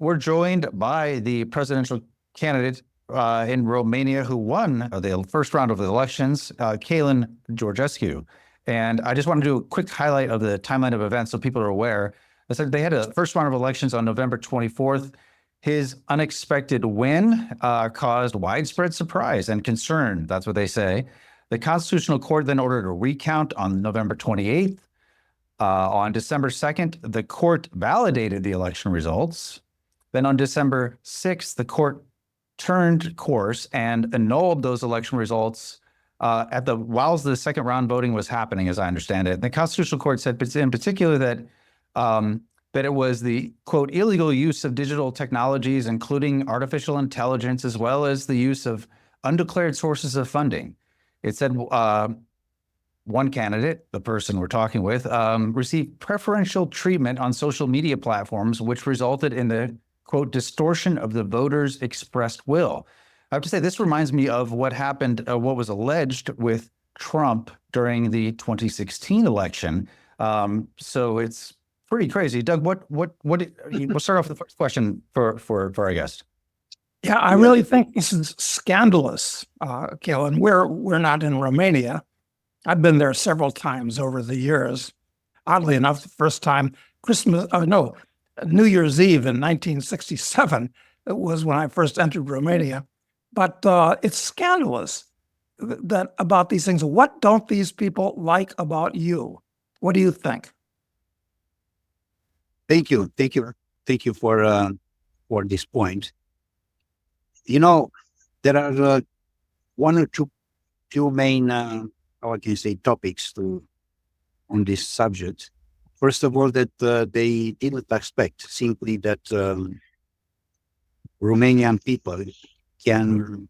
We're joined by the presidential candidate in Romania who won the first round of the elections, Calin Georgescu. And I just want to do a quick highlight of the timeline of events so people are aware. I said they had a first round of elections on November 24th. His unexpected win caused widespread surprise and concern. That's what they say. The Constitutional Court then ordered a recount on November 28th. On December 2nd, the court validated the election results. Then on December 6th, the court turned course and annulled those election results while the second round voting was happening, as I understand it. The Constitutional Court said in particular that it was the, quote, illegal use of digital technologies, including artificial intelligence, as well as the use of undeclared sources of funding. It said one candidate, the person we're talking with, received preferential treatment on social media platforms, which resulted in the, quote, distortion of the voters' expressed will. I have to say, this reminds me of what happened, what was alleged with Trump during the 2016 election. So it's pretty crazy. Doug, we'll start off with the first question for our guest. Yeah, I really think this is scandalous, Calin. We're not in Romania. I've been there several times over the years. Oddly enough, the first time New Year's Eve in 1967 was when I first entered Romania. But it's scandalous that about these things. What don't these people like about you? What do you think? Thank you for this point. You know, there are one or two main how I can say topics on this subject. First of all, that they didn't expect simply that Romanian people can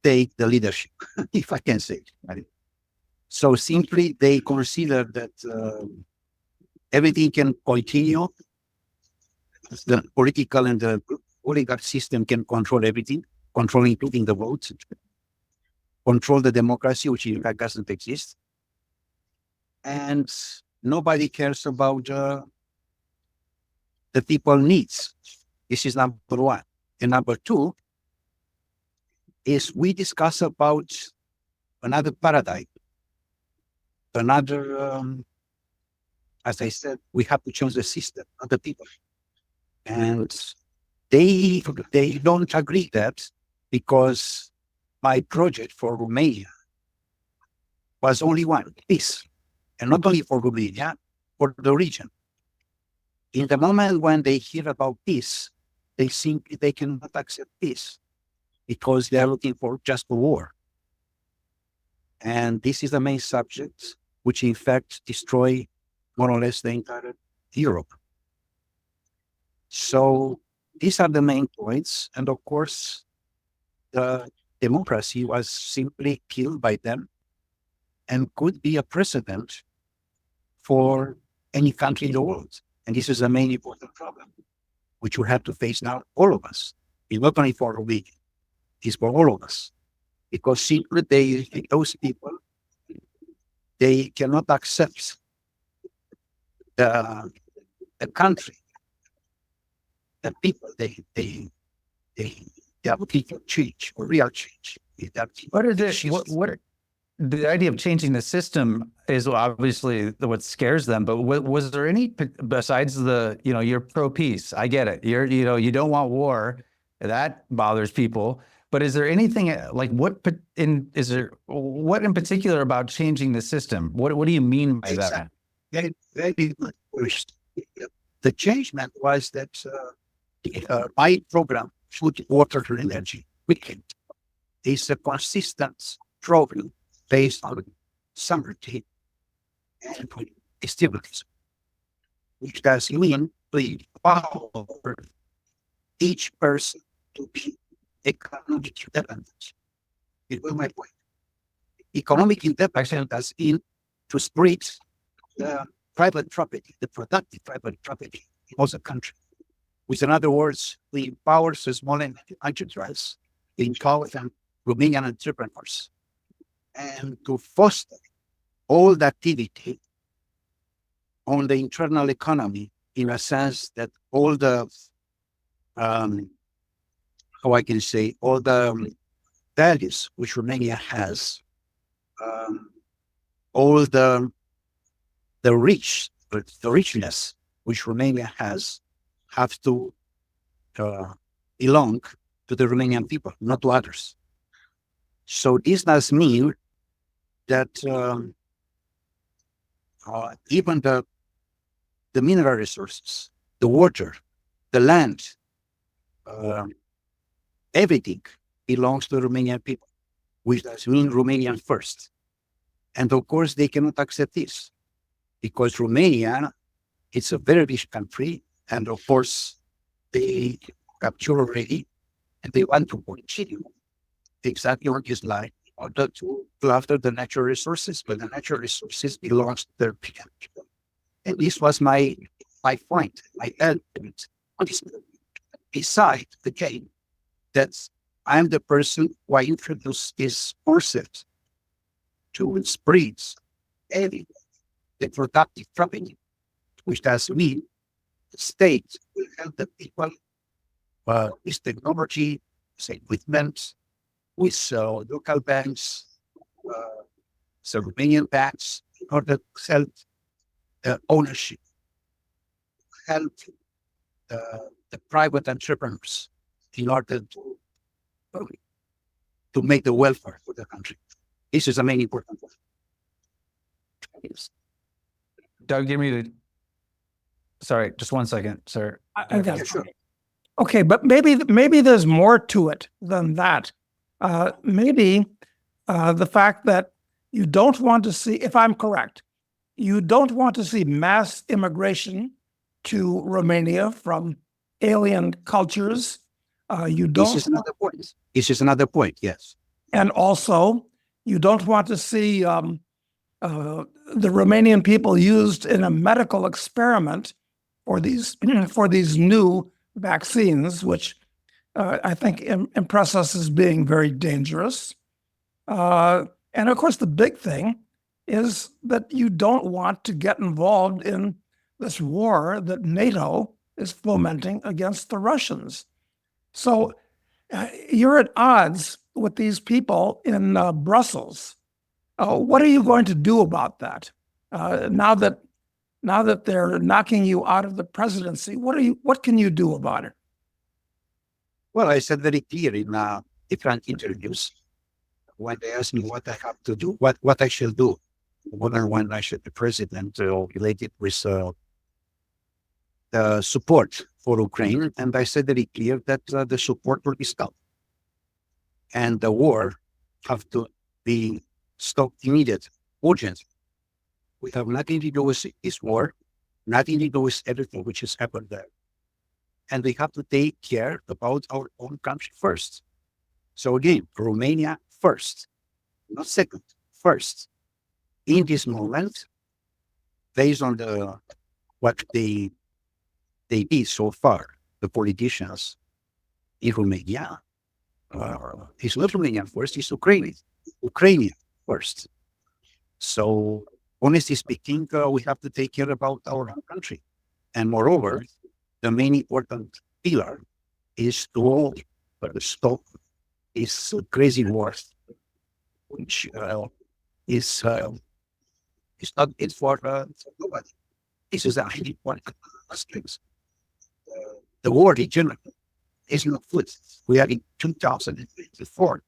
take the leadership, if I can say it. Right? So simply they consider that everything can continue. The political and the oligarch system can control everything, including the votes, control the democracy, which in fact doesn't exist. And nobody cares about the people needs. This is number one. And number two is we discuss about another paradigm, another, as I said, we have to change the system, not the people. And they don't agree that because my project for Romania was only one, peace. And not only for Romania, for the region. In the moment when they hear about peace, they think they cannot accept peace because they are looking for just a war. And this is the main subject, which in fact destroy more or less the entire Europe. So these are the main points. And of course, the democracy was simply killed by them and could be a precedent for any country in the world. And this is a main important problem, which we have to face now, all of us. It's not only for Romania, it's for all of us. Because simply those people, they cannot accept the country, the people, they are looking for change, or real change. What is it? The idea of changing the system is obviously what scares them. But was there any, besides you're pro-peace? I get it. You don't want war. That bothers people. But is there anything like what in particular about changing the system? What do you mean by that? Very, very good question. The changement was that my program, Food, Water, and Energy, is a consistent program based on sovereignty and stability, which does mean the power of each person to be economic independent. It was my point. Economic independence does mean to spread the private property, the productive private property in all the country. With other words, we empower small enterprises, we empower them Romanian entrepreneurs, and to foster all the activity on the internal economy in a sense that all the, how I can say, all the values which Romania has, all the richness which Romania has, have to belong to the Romanian people, not to others. So this does mean that even the mineral resources, the water, the land, everything belongs to the Romanian people, which does mean Romanian first. And of course, they cannot accept this because Romania, it's a very rich country. And of course, they capture already and they want to continue exactly on this line in order to go after the natural resources, but the natural resources belongs to the people. And this was my point, my element on this. Besides the game, that I'm the person who I introduced this concept to spread every the productive revenue, which does mean the state will help the people with technology, with equipment, with local banks, so Romanian banks, in order to help ownership, help the private entrepreneurs in order to make the welfare for the country. This is a main important one. Yes. Doug, give me the, sorry, just 1 second, sir. I got Yeah, it. sure. Okay, but maybe there's more to it than that. Maybe the fact that you don't want to see, if I'm correct, you don't want to see mass immigration to Romania from alien cultures. You This don't, is another point. This is another point, yes. and also you don't want to see the Romanian people used in a medical experiment for these new vaccines, which I think impress us as being very dangerous. And of course, the big thing is that you don't want to get involved in this war that NATO is fomenting against the Russians. So you're at odds with these people in Brussels. What are you going to do about that? Now that they're knocking you out of the presidency, what can you do about it? Well, I said very clear in different interviews when they asked me what I have to do, what I shall do when I should be president related with the support for Ukraine. And I said very clear that the support will be stopped. And the war have to be stopped immediately, urgently. We have nothing to do with this war, nothing to do with everything which has happened there. And we have to take care about our own country first. So again, Romania first, not second, first. In this moment, based on what they did so far, the politicians in Romania, it's not Romanian first, it's Ukrainian first. So honestly speaking, we have to take care about our own country. And moreover, the main important pillar is to stop this crazy war, which is not it's for nobody. This is a highly important aspect. The war in general is not good. We are in 2024.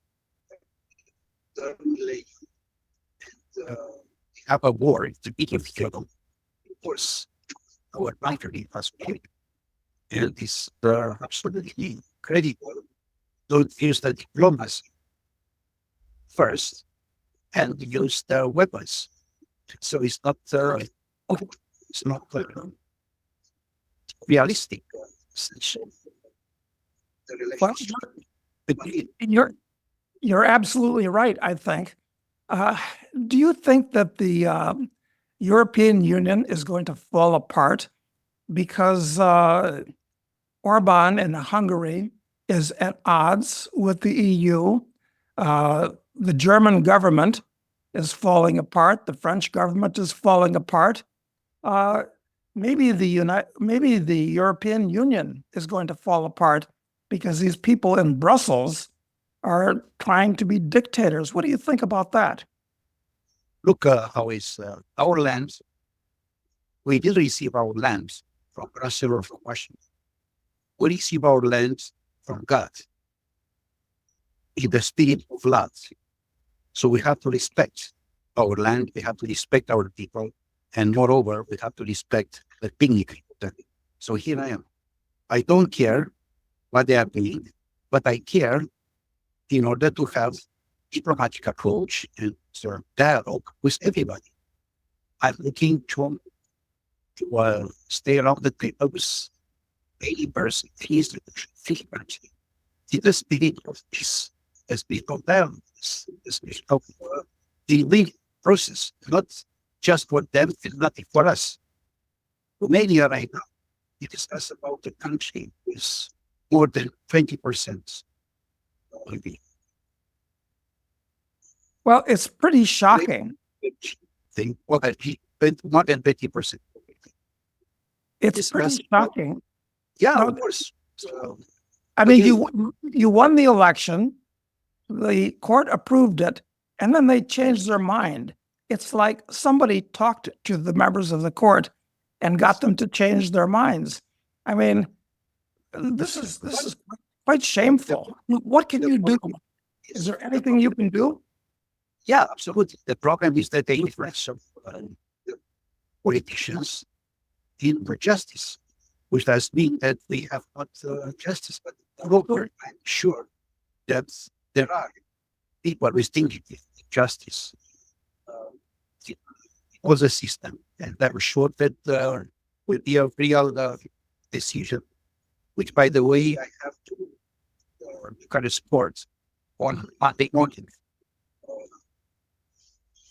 We have a war to be difficult. Of course, our country has been. And it's absolutely critical to use the diplomacy first and use the weapons. So it's not realistic. Well, you're absolutely right, I think. Do you think that the European Union is going to fall apart because Orban in Hungary is at odds with the EU? The German government is falling apart. The French government is falling apart. uh, maybe the European Union is going to fall apart because these people in Brussels are trying to be dictators. What do you think about that? Look how is our lands. We did receive our lands from Brussels or from Washington. We receive our lands from God in the spirit of love. So we have to respect our land, we have to respect our people, and moreover, we have to respect the dignity of them. So here I am. I don't care what they are doing, but I care in order to have diplomatic approach and dialogue with everybody. I'm looking to stay around the table with any person, any institution, any country. In the spirit of peace, the spirit of dialogue, the spirit of the legal process, not just for them, and nothing for us. Romania right now, we discuss about the country with more than 20%. Well, it's pretty shocking. Thing, more than 20%. It's pretty shocking. Yeah, No, of course. So, I mean, you won the election, the court approved it, and then they changed their mind. It's like somebody talked to the members of the court and got them to change their minds. I mean, this is quite shameful. What can you do? Is there anything you can do? yeah, absolutely. The problem is that the influence of politicians in justice, which does mean that we have not justice, but moreover, I'm sure that there are people with dignity, justice, it was a system, and I'm sure that will be a real decision, which, by the way, I have to kind of support on Monday morning.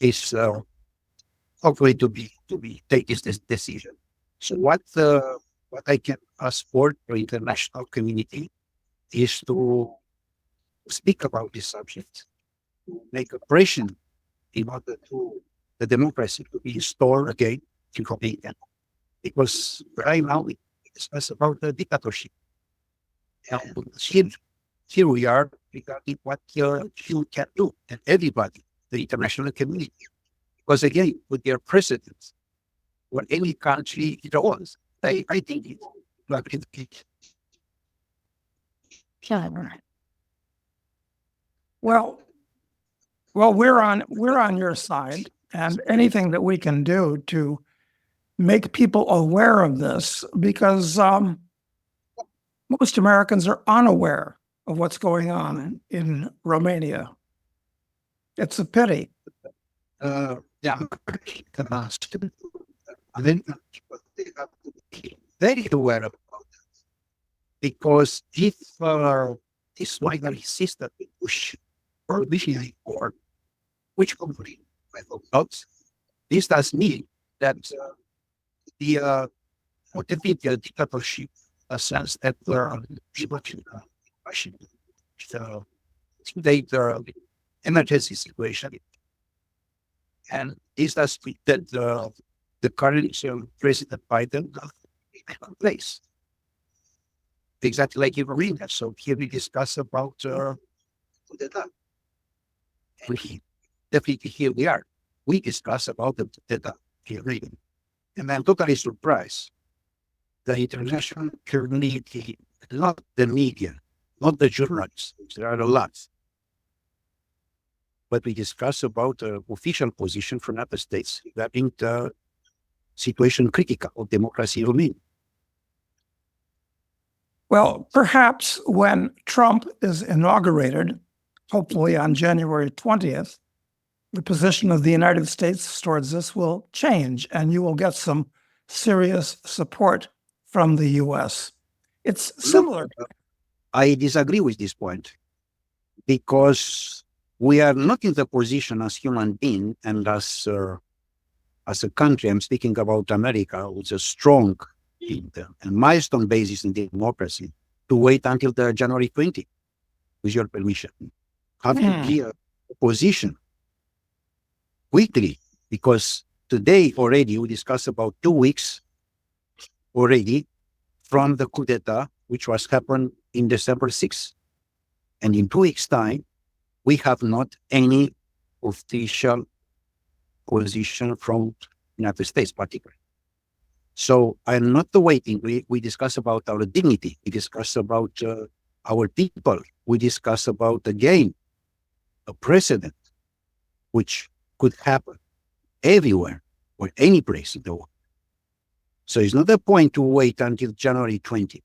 Is hopefully to be take this decision. So what I can ask for the international community is to speak about this subject, to make a pressure in order to the democracy to be restored again in Romania. Because right now we discuss about the dictatorship. And here we are regarding what you can do, and everybody, the international community. Because again, with their presidents, when any country it was, I think it like it. Well, we're on your side, and anything that we can do to make people aware of this, because most Americans are unaware of what's going on in Romania. It's a pity. Yeah, and then they have to be very aware about that, because if this migrant system push or visionary or which company I hope not, this does mean that the dictatorship sense that there are people in Washington, so they are emergency situation. And this does mean that the current President Biden in place. Exactly like in Romania. So here we discuss about the we definitely here we are. We discuss about the data here. And I'm totally surprised. The international community, not the media, not the journalists, there are a lot. But we discuss about the official position from other states regarding the situation critical of democracy in Romania. Well, perhaps when Trump is inaugurated, hopefully on January 20th, the position of the United States towards this will change, and you will get some serious support from the U.S. It's similar. I disagree with this point, because we are not in the position as human being and as a country. I'm speaking about America, which is strong and milestone basis in democracy, to wait until the January 20, with your permission. Have to be a position quickly, because today already we discussed about 2 weeks already from the coup d'etat, which was happened in December 6th. And in 2 weeks' time, we have not any official position from United States, particularly. So I'm not waiting. We discuss about our dignity. We discuss about our people. We discuss about, again, a precedent which could happen everywhere or any place in the world. So it's not a point to wait until January 20.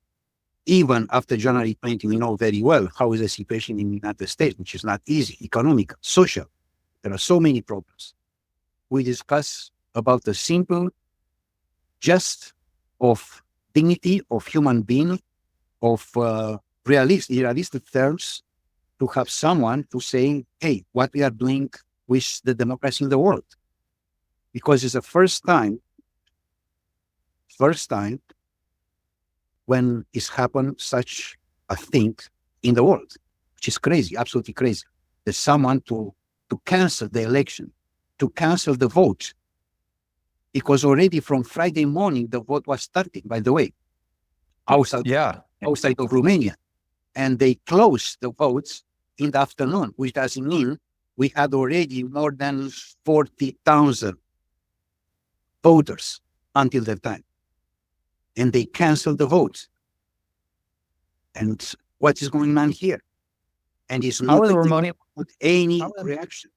Even after January 20, we know very well how is the situation in the United States, which is not easy, economic, social. There are so many problems. We discuss about the simple just of dignity of human being, of realistic terms, to have someone to say, hey, what we are doing with the democracy in the world. Because it's the first time when it's happened such a thing in the world, which is crazy, absolutely crazy. There's someone to cancel the election, to cancel the vote. Because already from Friday morning, the vote was starting, by the way, outside of Romania. And they closed the votes in the afternoon, which doesn't mean we had already more than 40,000 voters until that time. And they canceled the votes. And what is going on here? And it's not any reaction,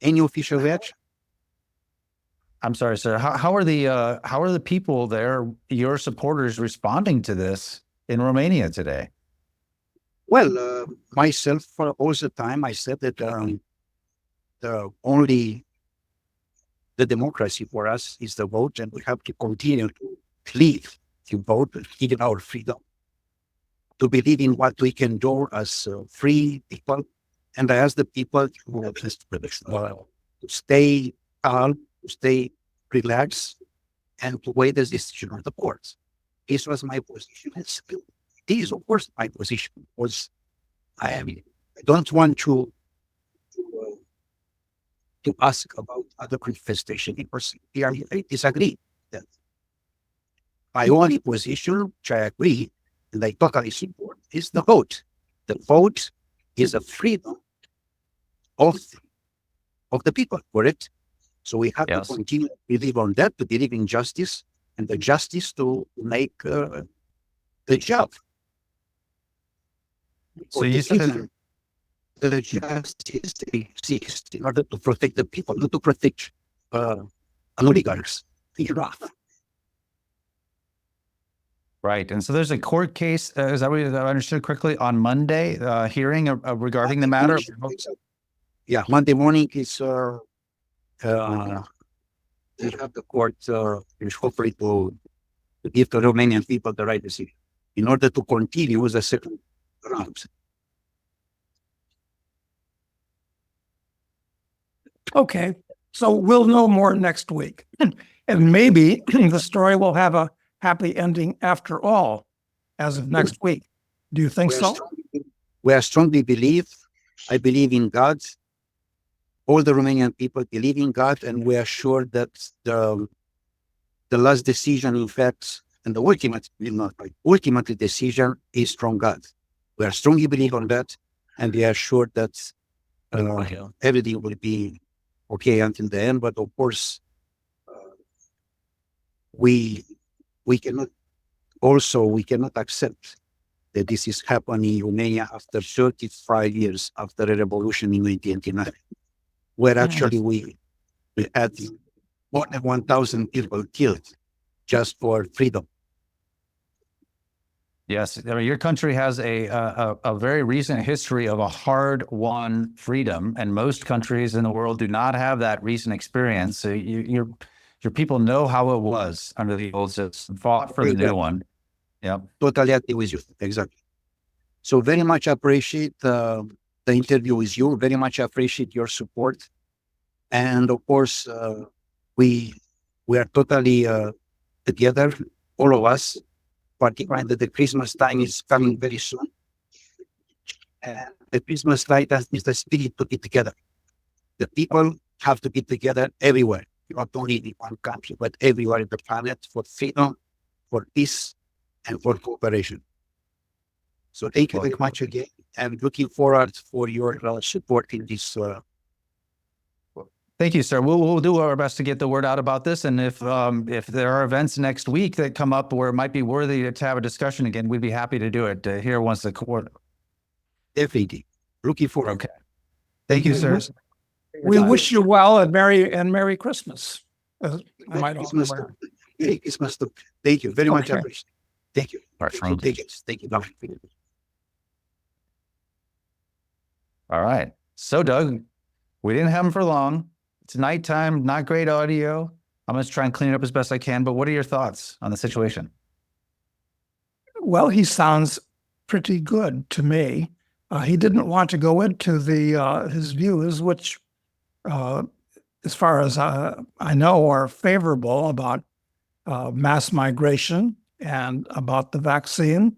any official reaction. I'm sorry, sir. How are the people there, your supporters, responding to this in Romania today? Well, myself, for all the time, I said that the democracy for us is the vote, and we have to continue to live, to vote, and live in our freedom, to believe in what we can do as free people. And I ask the people to stay calm, to stay relaxed, and to wait the decision of the courts. This was my position. And still, this is, of course, my position. Was I don't want to ask about other manifestation because I disagree. That my only position, which I agree, and I totally support, is the vote. The vote is a freedom of the people, correct? So we have to continue to believe on that, to believe in justice, and the justice to make the job. So you said the justice exists in order to protect the people, not to protect oligarchs. Right. And so there's a court case, is that what I understood correctly, on Monday, hearing regarding the matter? Yeah, Monday morning is they have the court is hopefully to give the Romanian people the right decision in order to continue with the second round. Okay, so we'll know more next week. And maybe the story will have a happy ending after all, as of next week. Do you think so? We strongly believe, I believe in God. All the Romanian people believe in God, and we are sure that the last decision, in fact, and the ultimate decision is from God. We are strongly believe on that, and we are sure that everything will be okay until the end. But of course, we cannot accept that this is happening in Romania after 35 years after the revolution in 1989, where actually we had more than 1,000 people killed just for freedom. Yes, I mean, your country has a very recent history of a hard-won freedom, and most countries in the world do not have that recent experience. So your people know how it was under the old system, fought for the new one. Yeah, totally agree with you. Exactly. So very much appreciate the interview with you. Very much appreciate your support, and of course, we are totally together, all of us. Particularly that the Christmas time is coming very soon. And the Christmas light is the spirit to get together. The people have to get together everywhere. not only in one country, but everywhere in the planet for freedom, for peace, and for cooperation. So thank you very much again. I'm looking forward for your support in this. Thank you, sir. We'll do our best to get the word out about this. And if there are events next week that come up where it might be worthy to have a discussion again, we'd be happy to do it here once the court. Definitely. Looking forward. Okay. Thank you, sir. We wish you well and Merry Christmas. I might also Christmas. wear. Merry Christmas. Thank you very much. I Okay. appreciate it. Thank you. Thank you. All right. So, Doug, we didn't have him for long. It's nighttime, not great audio. I'm going to try and clean it up as best I can. But what are your thoughts on the situation? Well, he sounds pretty good to me. He didn't want to go into his views, which, as far as I know, are favorable about mass migration and about the vaccine.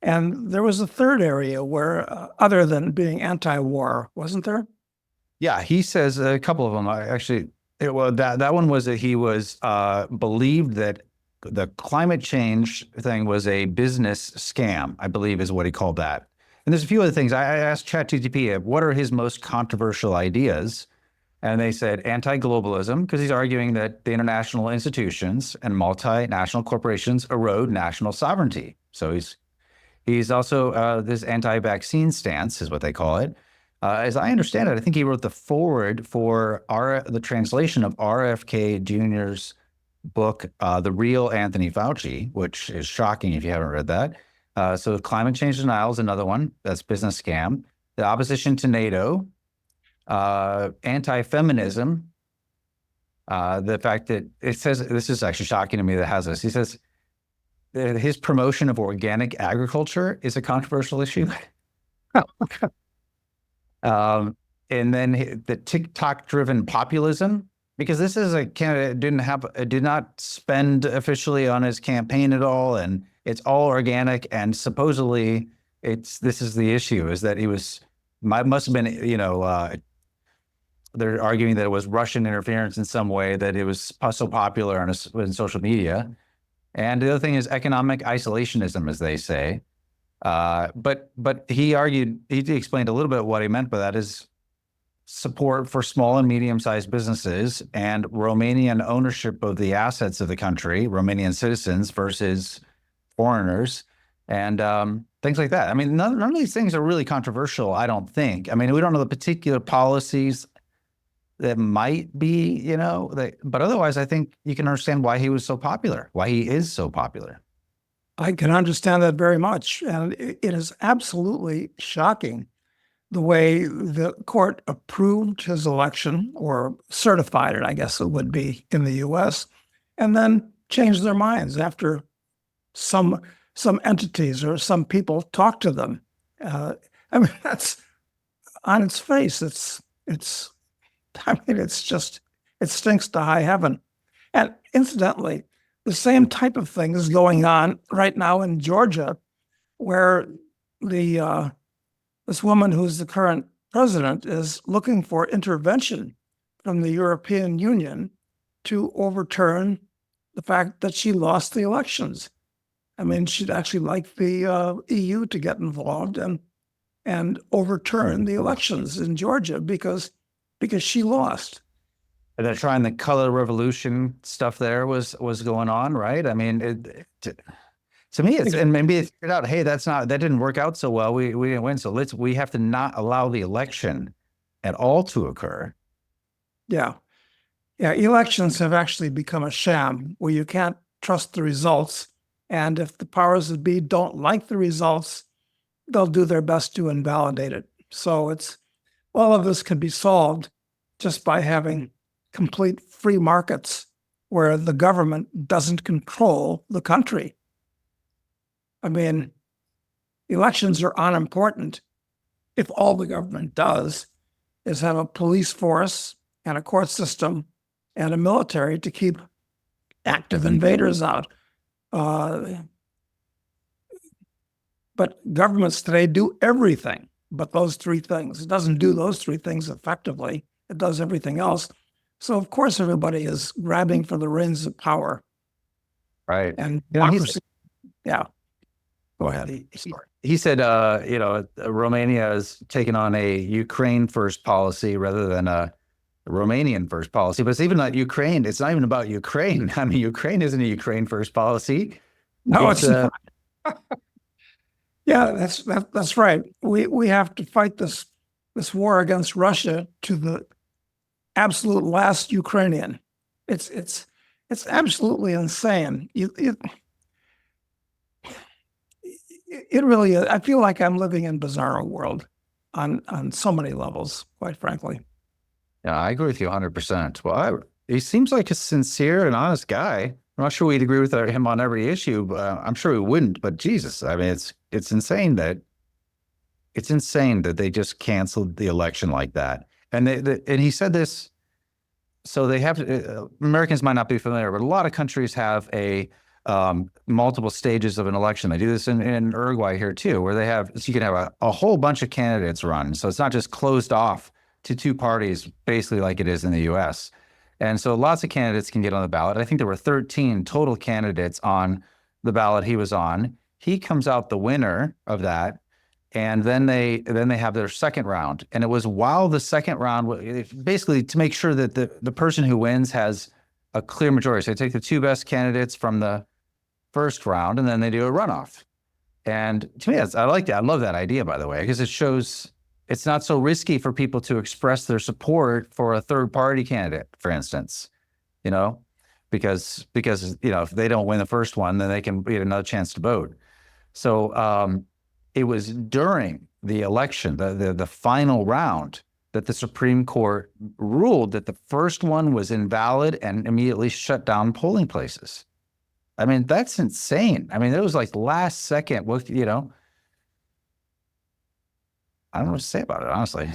And there was a third area where, other than being anti-war, wasn't there? Yeah, he says a couple of them. That one was that he was believed that the climate change thing was a business scam, I believe is what he called that. And there's a few other things. I asked ChatGPT, what are his most controversial ideas? And they said anti-globalism, because he's arguing that the international institutions and multinational corporations erode national sovereignty. So he's also this anti-vaccine stance is what they call it. As I understand it, I think he wrote the foreword for the translation of RFK Jr.'s book, The Real Anthony Fauci, which is shocking if you haven't read that. So climate change denial is another one. That's business scam. The opposition to NATO, anti-feminism, the fact that it says, this is actually shocking to me that has this. He says his promotion of organic agriculture is a controversial issue. And then the TikTok-driven populism, because this is a candidate did not spend officially on his campaign at all, and it's all organic. And supposedly, this is the issue: is that he must have been, they're arguing that it was Russian interference in some way, that it was so popular in social media. And the other thing is economic isolationism, as they say. But he explained a little bit what he meant by that is support for small and medium-sized businesses and Romanian ownership of the assets of the country, Romanian citizens versus foreigners, and things like that. I mean, none of these things are really controversial, I don't think. I mean, we don't know the particular policies that might be, but otherwise, I think you can understand why he was so popular, why he is so popular. I can understand that very much. And it is absolutely shocking the way the court approved his election, or certified it, I guess it would be in the US, and then changed their minds after some entities or some people talked to them. I mean, that's on its face. It stinks to high heaven. And incidentally, the same type of thing is going on right now in Georgia, where this woman who's the current president is looking for intervention from the European Union to overturn the fact that she lost the elections. I mean, she'd actually like the EU to get involved and overturn the elections in Georgia because she lost. And they're trying the color revolution stuff there was going on, right? I mean, to me, and maybe it's figured out, hey, that didn't work out so well. We didn't win. So we have to not allow the election at all to occur. Yeah. Elections have actually become a sham where you can't trust the results. And if the powers that be don't like the results, they'll do their best to invalidate it. So all of this can be solved just by having complete free markets where the government doesn't control the country. I mean, elections are unimportant if all the government does is have a police force and a court system and a military to keep active invaders out. But governments today do everything but those three things. It doesn't do those three things effectively. It does everything else. So of course everybody is grabbing for the reins of power Right. and You know, democracy. Yeah. Go ahead. He said, Romania is taking on a Ukraine first policy rather than a Romanian first policy. But it's even not Ukraine. It's not even about Ukraine. I mean, Ukraine isn't a Ukraine first policy. No, it's not. Yeah, that's right. We have to fight this war against Russia to the absolute last Ukrainian. It's absolutely insane. It really is. I feel like I'm living in bizarro world on so many levels, quite frankly. Yeah, I agree with you 100%. Well, he seems like a sincere and honest guy. I'm not sure we'd agree with him on every issue, but I'm sure we wouldn't. But Jesus, I mean, it's insane that they just canceled the election like that. And and he said this. So they have Americans might not be familiar, but a lot of countries have a multiple stages of an election. They do this in Uruguay here too, where so you can have a whole bunch of candidates run. So it's not just closed off to two parties, basically like it is in the U.S. And so lots of candidates can get on the ballot. I think there were 13 total candidates on the ballot he was on. He comes out the winner of that. And then they have their second round. And it was while the second round, basically to make sure that the person who wins has a clear majority. So they take the two best candidates from the first round, and then they do a runoff. And to me, I like that. I love that idea, by the way, because it shows it's not so risky for people to express their support for a third party candidate, for instance, because if they don't win the first one, then they can get another chance to vote. So it was during the election, the final round, that the Supreme Court ruled that the first one was invalid and immediately shut down polling places. I mean, that's insane. I mean, it was like last second. I don't know what to say about it, honestly.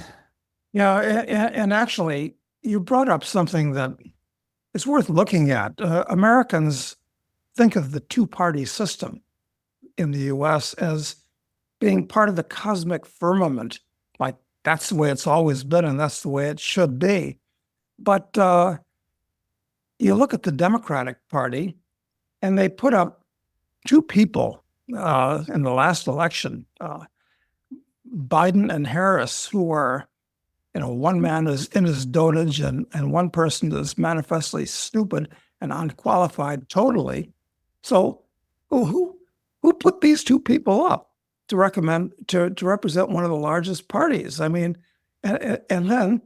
Yeah, and actually, you brought up something that is worth looking at. Americans think of the two-party system in the U.S. as being part of the cosmic firmament, like that's the way it's always been and that's the way it should be. But you look at the Democratic Party, and they put up two people in the last election, Biden and Harris, who are, one man is in his dotage and one person is manifestly stupid and unqualified totally. So who put these two people up to represent one of the largest parties? I mean, and then,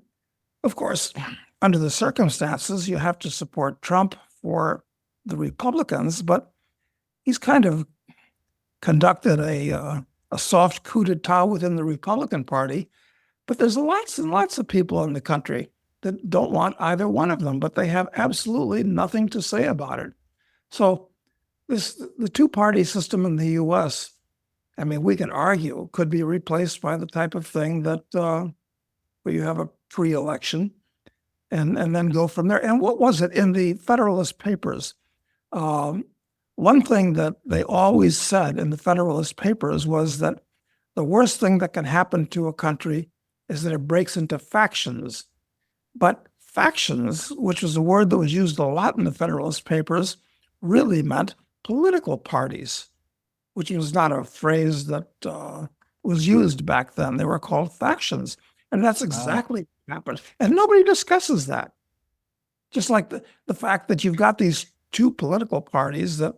of course, under the circumstances, you have to support Trump for the Republicans, but he's kind of conducted a soft coup d'etat within the Republican Party. But there's lots and lots of people in the country that don't want either one of them, but they have absolutely nothing to say about it. So the two-party system in the U.S., I mean, we can argue, could be replaced by the type of thing that where you have a pre-election and then go from there. And what was it in the Federalist Papers? One thing that they always said in the Federalist Papers was that the worst thing that can happen to a country is that it breaks into factions. But factions, which was a word that was used a lot in the Federalist Papers, really meant political parties, which was not a phrase that was used back then. They were called factions. And that's exactly what happened. And nobody discusses that. Just like the fact that you've got these two political parties that,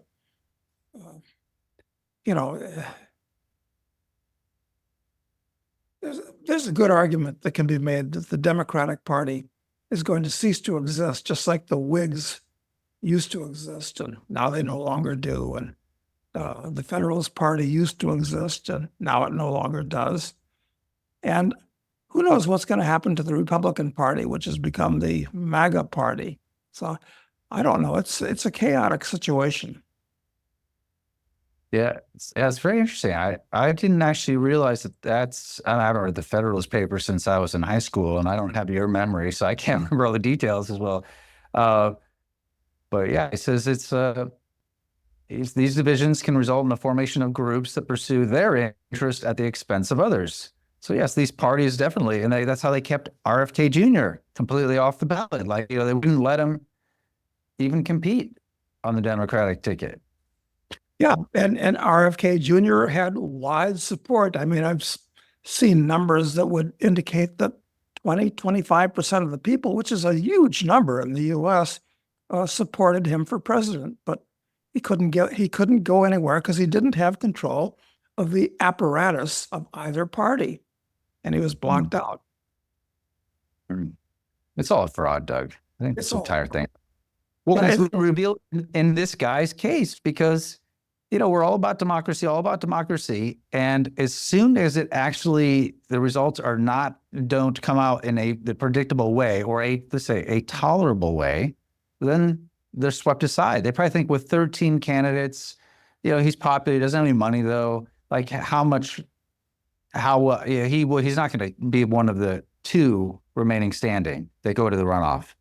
there's a good argument that can be made that the Democratic Party is going to cease to exist, just like the Whigs used to exist, and now they no longer do. And the Federalist Party used to exist, and now it no longer does. And who knows what's going to happen to the Republican Party, which has become the MAGA party. So I don't know. It's a chaotic situation. Yeah, it's very interesting. I didn't actually realize I haven't read the Federalist Papers since I was in high school, and I don't have your memory, so I can't remember all the details as well. But yeah, it says these divisions can result in the formation of groups that pursue their interest at the expense of others. So yes, these parties definitely, and that's how they kept RFK Jr. completely off the ballot. Like, they wouldn't let him even compete on the Democratic ticket. Yeah, and RFK Jr. had wide support. I mean, I've seen numbers that would indicate that 25% of the people, which is a huge number in the U.S., supported him for president. But he couldn't go anywhere because he didn't have control of the apparatus of either party, and he was blocked out. It's all a fraud, Doug. I think this all entire thing. Well, it's revealed in this guy's case because, we're all about democracy. And as soon as it actually, the results don't come out in the predictable way, or let's say a tolerable way, then they're swept aside. They probably think with 13 candidates, he's popular. He doesn't have any money though. Like he's not going to be one of the two remaining standing. They go to the runoff,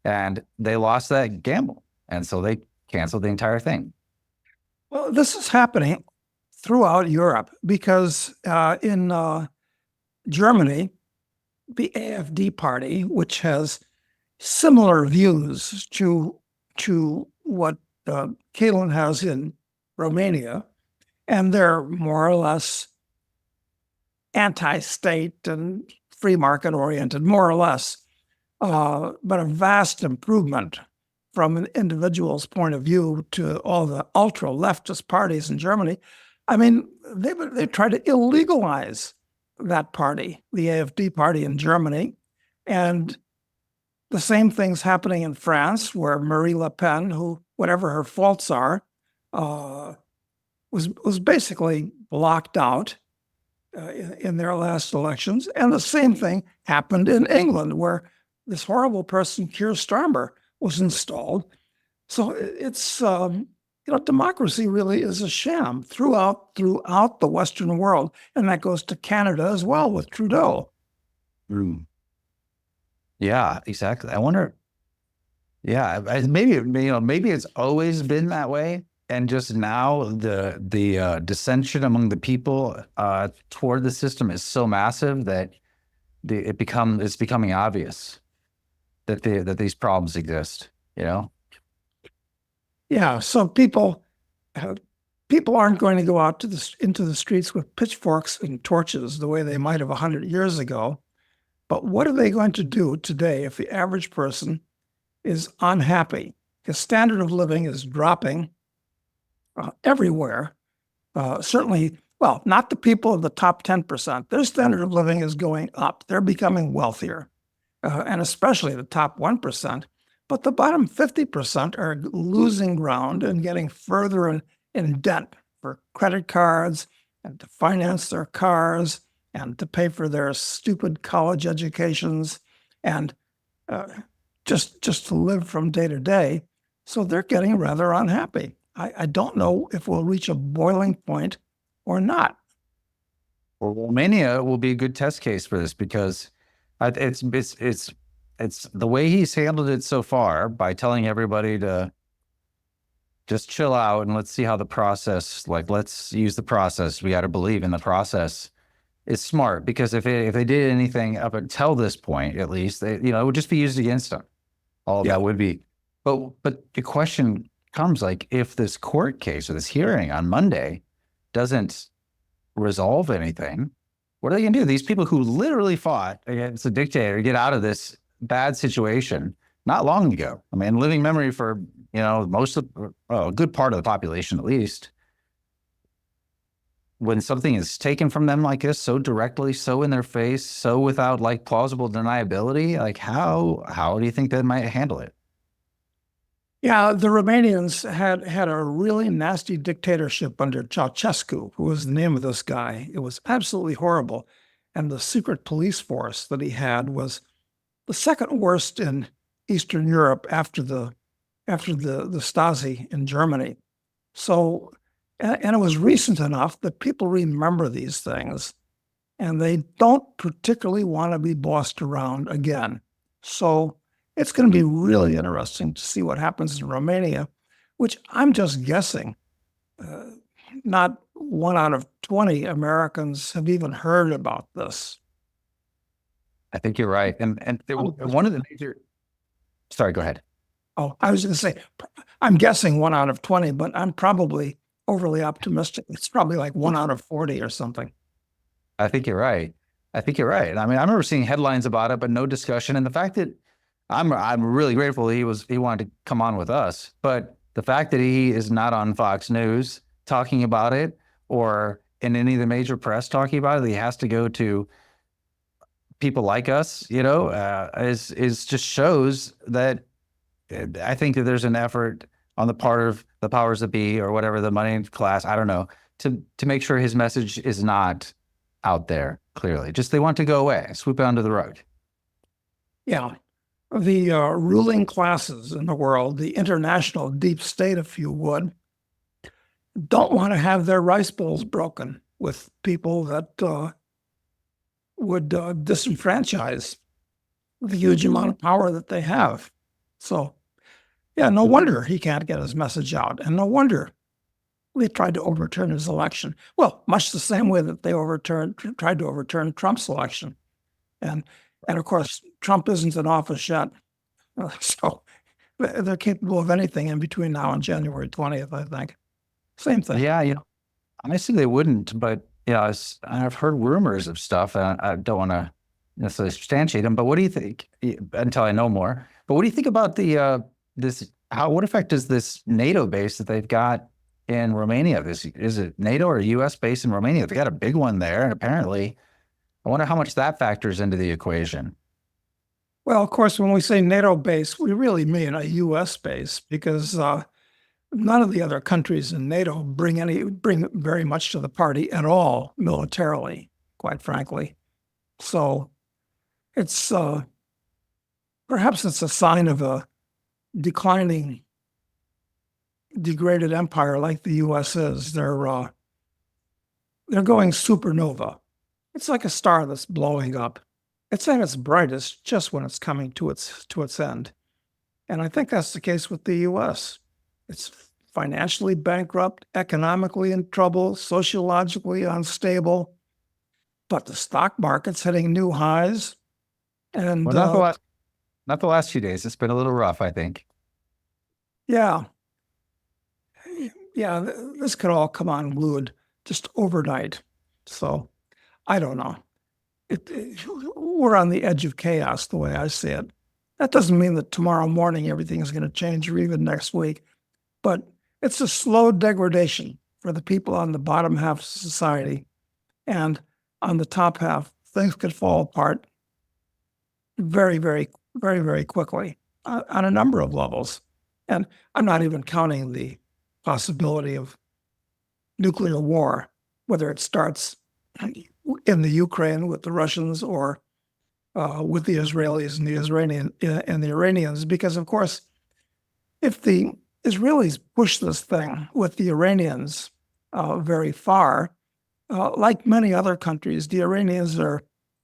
and they lost that gamble. And so they canceled the entire thing. Well, this is happening throughout Europe because in Germany, the AfD party, which has similar views to what Calin has in Romania, and they're more or less anti-state and free market oriented, more or less, but a vast improvement from an individual's point of view to all the ultra leftist parties in Germany. I mean, they tried to illegalize that party, the AfD party in Germany. And the same thing's happening in France, where Marie Le Pen, who, whatever her faults are, was basically blocked out in their last elections. And the same thing happened in England, where this horrible person, Keir Starmer, was installed. So it's, democracy really is a sham throughout the Western world. And that goes to Canada as well with Trudeau. Yeah, exactly. I wonder, maybe it's always been that way. And just now the dissension among the people toward the system is so massive that it's becoming obvious that these problems exist, Yeah, so people aren't going to go out into the streets with pitchforks and torches the way they might have 100 years ago. But what are they going to do today if the average person is unhappy? His standard of living is dropping everywhere. Certainly, well, not the people of the top 10%. Their standard of living is going up. They're becoming wealthier. And especially the top 1%, but the bottom 50% are losing ground and getting further in debt for credit cards and to finance their cars and to pay for their stupid college educations and just to live from day to day. So they're getting rather unhappy. I don't know if we'll reach a boiling point or not. Well, Romania will be a good test case for this because it's the way he's handled it so far by telling everybody to just chill out and let's see how the process, let's use the process. We got to believe in the process. It's smart because if they did anything up until this point, at least, it would just be used against them. All of that would be. But the question comes, if this court case or this hearing on Monday doesn't resolve anything, what are they going to do? These people who literally fought against a dictator to get out of this bad situation not long ago. I mean, living memory for, most of, a good part of the population, at least. When something is taken from them like this, so directly, so in their face, so without plausible deniability, how do you think they might handle it? Yeah, the Romanians had a really nasty dictatorship under Ceausescu, who was the name of this guy. It was absolutely horrible. And the secret police force that he had was the second worst in Eastern Europe after the Stasi in Germany. So, and it was recent enough that people remember these things, and they don't particularly want to be bossed around again. So it's going to be really interesting to see what happens in Romania, which I'm just guessing. Not 1 out of 20 Americans have even heard about this. I think you're right. One of the major, sorry, go ahead. Oh, I was going to say, I'm guessing 1 out of 20, but I'm probably overly optimistic. It's probably like 1 out of 40 or something. I think you're right. I think you're right. I mean, I remember seeing headlines about it, but no discussion. And the fact that I'm really grateful he wanted to come on with us, but the fact that he is not on Fox News talking about it or in any of the major press talking about it, he has to go to people like us, is just shows that I think that there's an effort on the part of the powers that be or whatever, the money class, I don't know, to make sure his message is not out there clearly. Just they want to go away, swoop it under the rug. Yeah. The ruling classes in the world, the international deep state, if you would, don't want to have their rice bowls broken with people that would disenfranchise the huge amount of power that they have. So, yeah, no wonder he can't get his message out. And no wonder they tried to overturn his election. Well, much the same way that they tried to overturn Trump's election. And of course, Trump isn't in office yet. So they're capable of anything in between now and January 20th, I think. Same thing. Yeah, honestly, they wouldn't. But yeah, I've heard rumors of stuff, and I don't want to necessarily substantiate them. But what do you think? Until I know more. But what do you think about what effect does this NATO base that they've got in Romania? Is it NATO or U.S. base in Romania? They got a big one there, and apparently, I wonder how much that factors into the equation. Well, of course, when we say NATO base, we really mean a U.S. base because none of the other countries in NATO bring very much to the party at all militarily, quite frankly. So it's perhaps it's a sign of a declining, degraded empire like the U.S. is. They're going supernova. It's like a star that's blowing up. It's at its brightest just when it's coming to its end. And I think that's the case with the U.S. It's financially bankrupt, economically in trouble, sociologically unstable, but the stock market's hitting new highs. And well, not the last few days. It's been a little rough, I think. Yeah. This could all come unglued just overnight. So I don't know. We're on the edge of chaos, the way I see it. That doesn't mean that tomorrow morning everything is going to change or even next week, but it's a slow degradation for the people on the bottom half of society. And on the top half, things could fall apart very, very, very, very quickly on a number of levels. And I'm not even counting the possibility of nuclear war, whether it starts in the Ukraine with the Russians or with the Israelis and the Iranians, because of course, if the Israelis push this thing with the Iranians very far, like many other countries, the Iranians are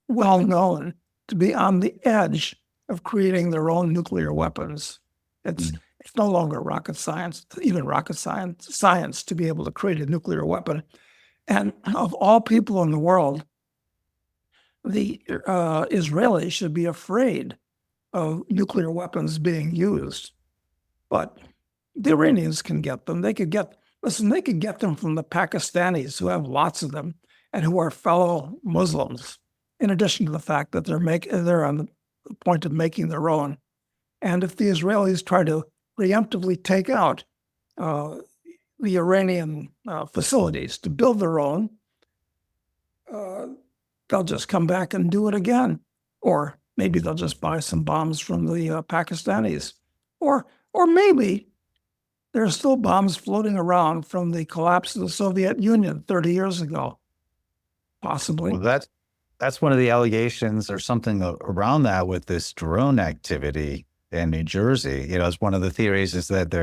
well known to be on the edge of creating their own nuclear weapons. It's no longer rocket science to be able to create a nuclear weapon. And of all people in the world, the Israelis should be afraid of nuclear weapons being used. But the Iranians can get them. They could get them from the Pakistanis, who have lots of them and who are fellow Muslims, in addition to the fact that they're on the point of making their own. And if the Israelis try to preemptively take out the Iranian facilities to build their own, they'll just come back and do it again. Or maybe they'll just buy some bombs from the Pakistanis. Or maybe there are still bombs floating around from the collapse of the Soviet Union 30 years ago. Possibly. Well, that's one of the allegations or something around that with this drone activity in New Jersey. It's one of the theories is that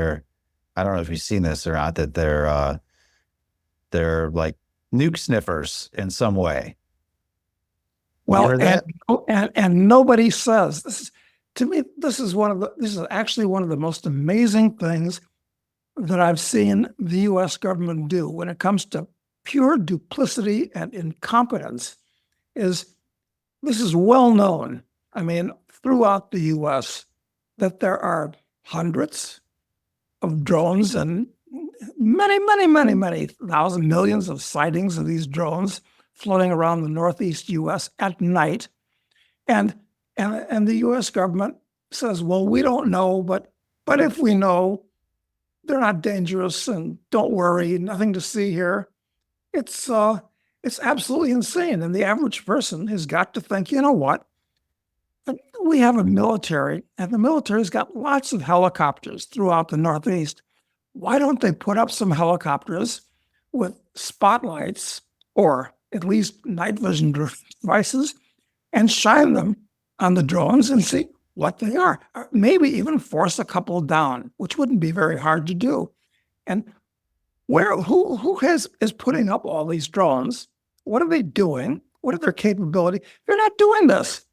I don't know if you've seen this or not, that they're like nuke sniffers in some way. Well, and nobody says this. To me, this is actually one of the most amazing things that I've seen the U.S. government do when it comes to pure duplicity and incompetence is, this is well known, I mean, throughout the US, that there are hundreds of drones and many thousand millions of sightings of these drones floating around the Northeast US at night. And the US government says, well, we don't know, but if we know, they're not dangerous and don't worry, nothing to see here. It's absolutely insane. And the average person has got to think, you know what? We have a military, and the military's got lots of helicopters throughout the Northeast. Why don't they put up some helicopters with spotlights or at least night vision devices and shine them on the drones and see what they are? Or maybe even force a couple down, which wouldn't be very hard to do. And who is putting up all these drones? What are they doing? What are their capability? They're not doing this.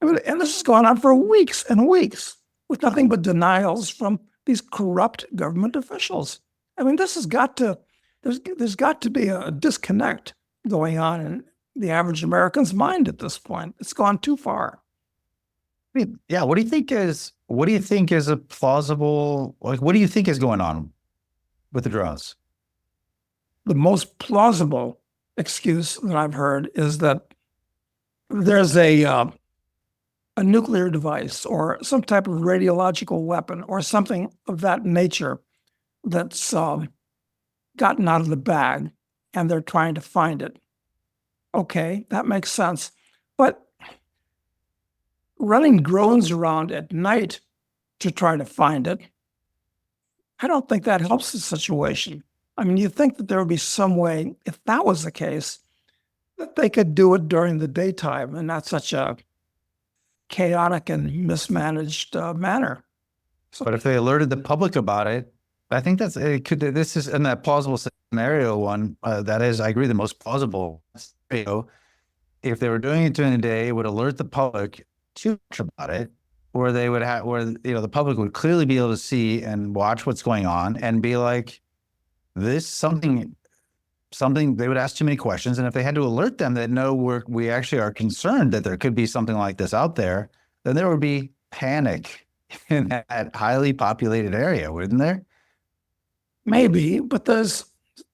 I mean, and this has gone on for weeks and weeks with nothing but denials from these corrupt government officials. I mean, this has got to, there's got to be a disconnect going on in the average American's mind at this point. It's gone too far. Yeah. What do you think is a plausible, like, what do you think is going on with the drones? The most plausible excuse that I've heard is that there's a nuclear device or some type of radiological weapon or something of that nature that's gotten out of the bag and they're trying to find it. Okay, that makes sense. But running drones around at night to try to find it, I don't think that helps the situation. I mean, you think that there would be some way, if that was the case, that they could do it during the daytime and not such a chaotic and mismanaged manner. So, But if they alerted the public about it, I think this is in that plausible scenario one, that is, I agree, the most plausible scenario. If they were doing it during the day, it would alert the public too much about it, where they would have, the public would clearly be able to see and watch what's going on and be like, this something they would ask too many questions. And if they had to alert them that no, we actually are concerned that there could be something like this out there, then there would be panic in that highly populated area, wouldn't there? maybe, but there's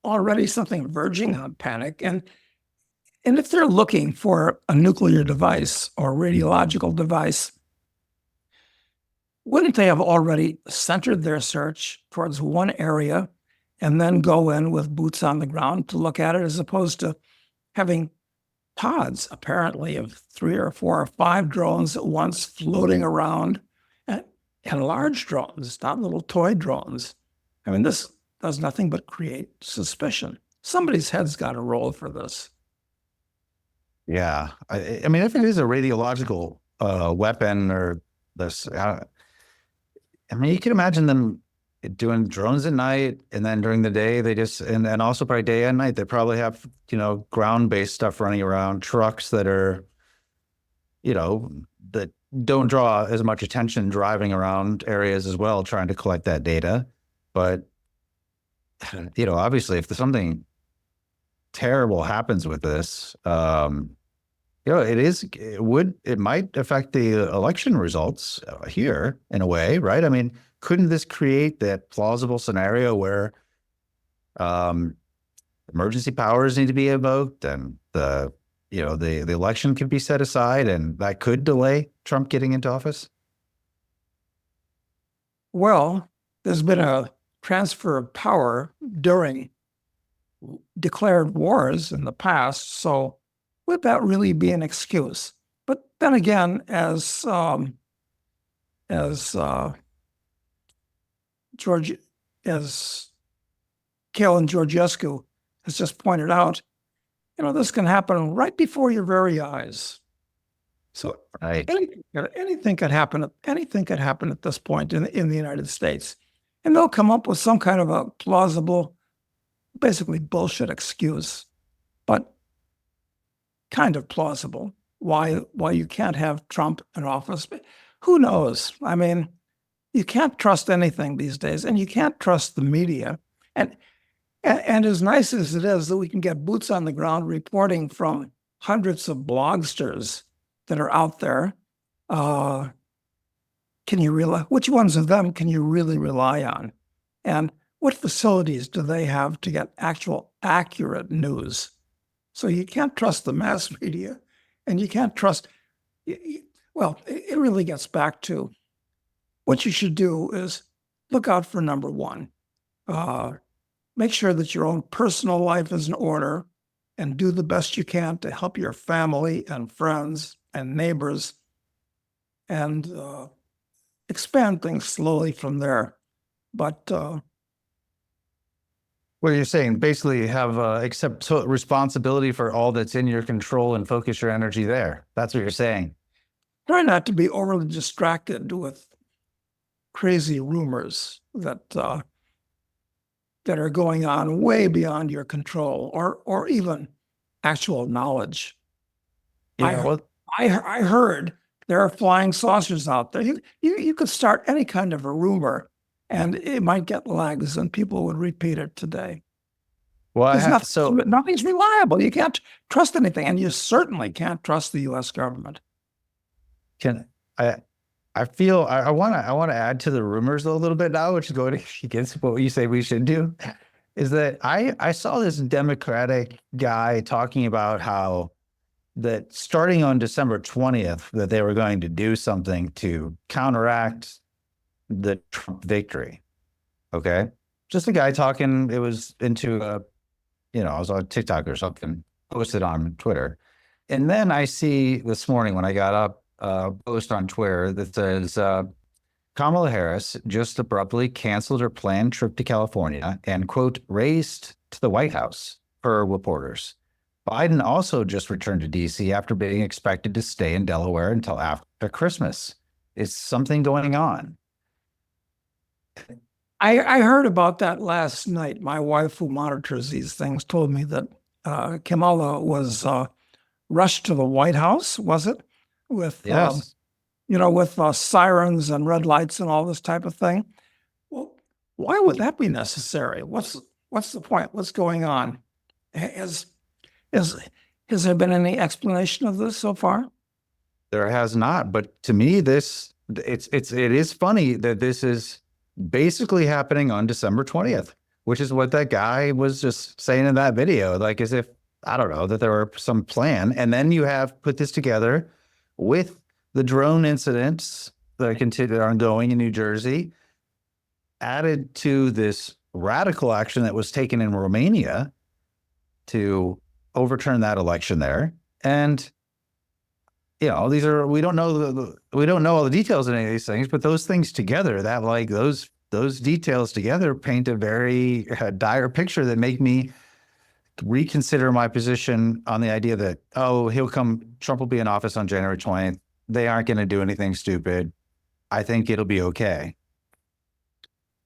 already something verging on panic. And if they're looking for a nuclear device or radiological device, wouldn't they have already centered their search towards one area and then go in with boots on the ground to look at it, as opposed to having pods, apparently, of 3 or 4 or 5 drones at once floating around, and large drones, not little toy drones? I mean, this does nothing but create suspicion. Somebody's head's got to roll for this. Yeah. I mean, if it is a radiological weapon or this, I mean, you can imagine them doing drones at night, and then during the day, they just, and also probably day and night, they probably have, ground-based stuff running around, trucks that are, that don't draw as much attention driving around areas as well, trying to collect that data. But, obviously, if there's something terrible happens with this, it might affect the election results here in a way, right? I mean, couldn't this create that plausible scenario where emergency powers need to be invoked, and the election could be set aside, and that could delay Trump getting into office? Well, there's been a transfer of power during declared wars in the past, so would that really be an excuse? But then again, as Calin Georgescu has just pointed out, this can happen right before your very eyes. So Right. anything could happen. Anything could happen at this point in the United States, and they'll come up with some kind of a plausible, basically bullshit excuse, but kind of plausible, why you can't have Trump in office. But who knows? I mean, you can't trust anything these days, and you can't trust the media. And And as nice as it is that we can get boots on the ground reporting from hundreds of blogsters that are out there, can you rely? Which ones of them can you really rely on? And what facilities do they have to get actual accurate news? So you can't trust the mass media, and you can't trust. Well, it really gets back to what you should do is look out for number one. Make sure that your own personal life is in order and do the best you can to help your family and friends and neighbors and expand things slowly from there. But What you're saying, basically have accept responsibility for all that's in your control and focus your energy there. That's what you're saying. try not to be overly distracted with crazy rumors that are going on way beyond your control or even actual knowledge. Yeah, I heard there are flying saucers out there. You could start any kind of a rumor, and it might get legs, and people would repeat it today. well, Nothing's reliable. You can't trust anything, and you certainly can't trust the U.S. government. I feel I want to add to the rumors a little bit now, which is going against what you say we should do. Is that I saw this Democratic guy talking about how that starting on December 20th that they were going to do something to counteract the Trump victory. Okay, just a guy talking. It was into I was on TikTok or something, posted on Twitter, and then I see this morning when I got up. Post on Twitter that says Kamala Harris just abruptly canceled her planned trip to California and, quote, raced to the White House, per reporters. Biden also just returned to D.C. after being expected to stay in Delaware until after Christmas. Is something going on? I heard about that last night. My wife, who monitors these things, told me that Kamala was rushed to the White House, was it? With Yes. with sirens and red lights and all this type of thing. Well, why would that be necessary? What's the point? What's going on? Has there been any explanation of this so far? There has not, but to me, it is funny that this is basically happening on December 20th, which is what that guy was just saying in that video, like as if, I don't know, that there were some plan. And then you have put this together with the drone incidents that continue ongoing in New Jersey, added to this radical action that was taken in Romania to overturn that election there. And these are, we don't know all the details in any of these things, but those things together, that like those details together paint a very dire picture that make me reconsider my position on the idea that, Trump will be in office on January 20th. They aren't going to do anything stupid. I think it'll be okay.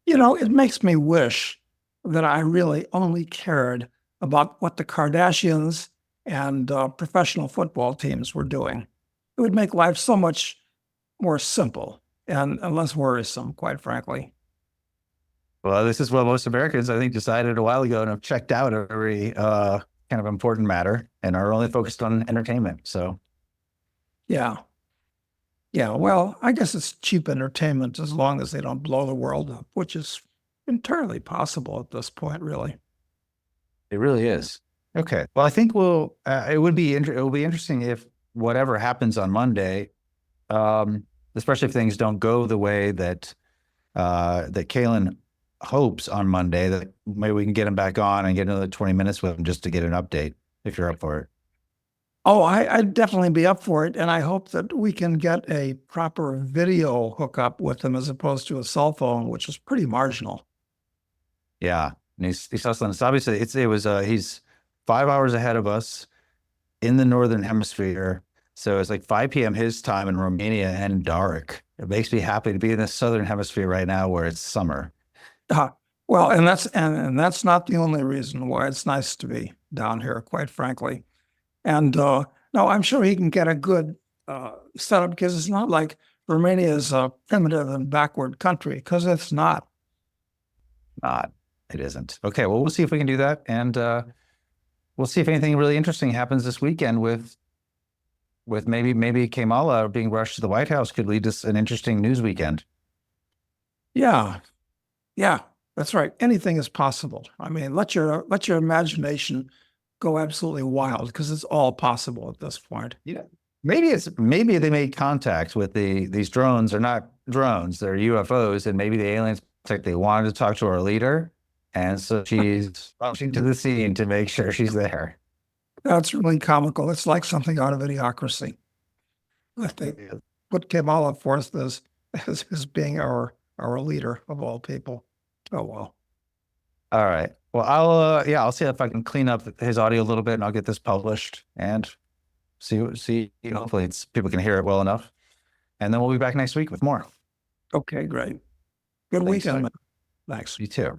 It makes me wish that I really only cared about what the Kardashians and professional football teams were doing. It would make life so much more simple and less worrisome, quite frankly. Well, this is what most Americans, I think, decided a while ago and have checked out every kind of important matter and are only focused on entertainment. So, yeah. Well, I guess it's cheap entertainment as long as they don't blow the world up, which is entirely possible at this point, really. it really is. Okay. Well, I think it will be interesting if whatever happens on Monday, especially if things don't go the way that Calin hopes on Monday, that maybe we can get him back on and get another 20 minutes with him just to get an update, if you're up for it. Oh, I'd definitely be up for it. And I hope that we can get a proper video hookup with him as opposed to a cell phone, which is pretty marginal. Yeah. And he's hustling. It's obviously he's 5 hours ahead of us in the Northern Hemisphere. So it's like 5 p.m. his time in Romania and dark. It makes me happy to be in the Southern Hemisphere right now where it's summer. Well, and that's not the only reason why it's nice to be down here, quite frankly. And no, I'm sure he can get a good setup, because it's not like Romania is a primitive and backward country, because it's not. Not. It isn't. Okay, well, we'll see if we can do that. And we'll see if anything really interesting happens this weekend with maybe Kamala being rushed to the White House could lead us an interesting news weekend. Yeah. Yeah, that's right. Anything is possible. I mean, let your imagination go absolutely wild because it's all possible at this point. Yeah. Maybe they made contact with these drones. Are not drones, they're UFOs, and maybe the aliens they wanted to talk to our leader. And so she's rushing to the scene to make sure she's there. That's really comical. It's like something out of Idiocracy. I think put Kamala forth as being our leader of all people. Oh, well. All right. Well, I'll see if I can clean up his audio a little bit and I'll get this published and see, hopefully people can hear it well enough. And then we'll be back next week with more. Okay, great. Good Thanks, weekend. sir. Thanks. You too.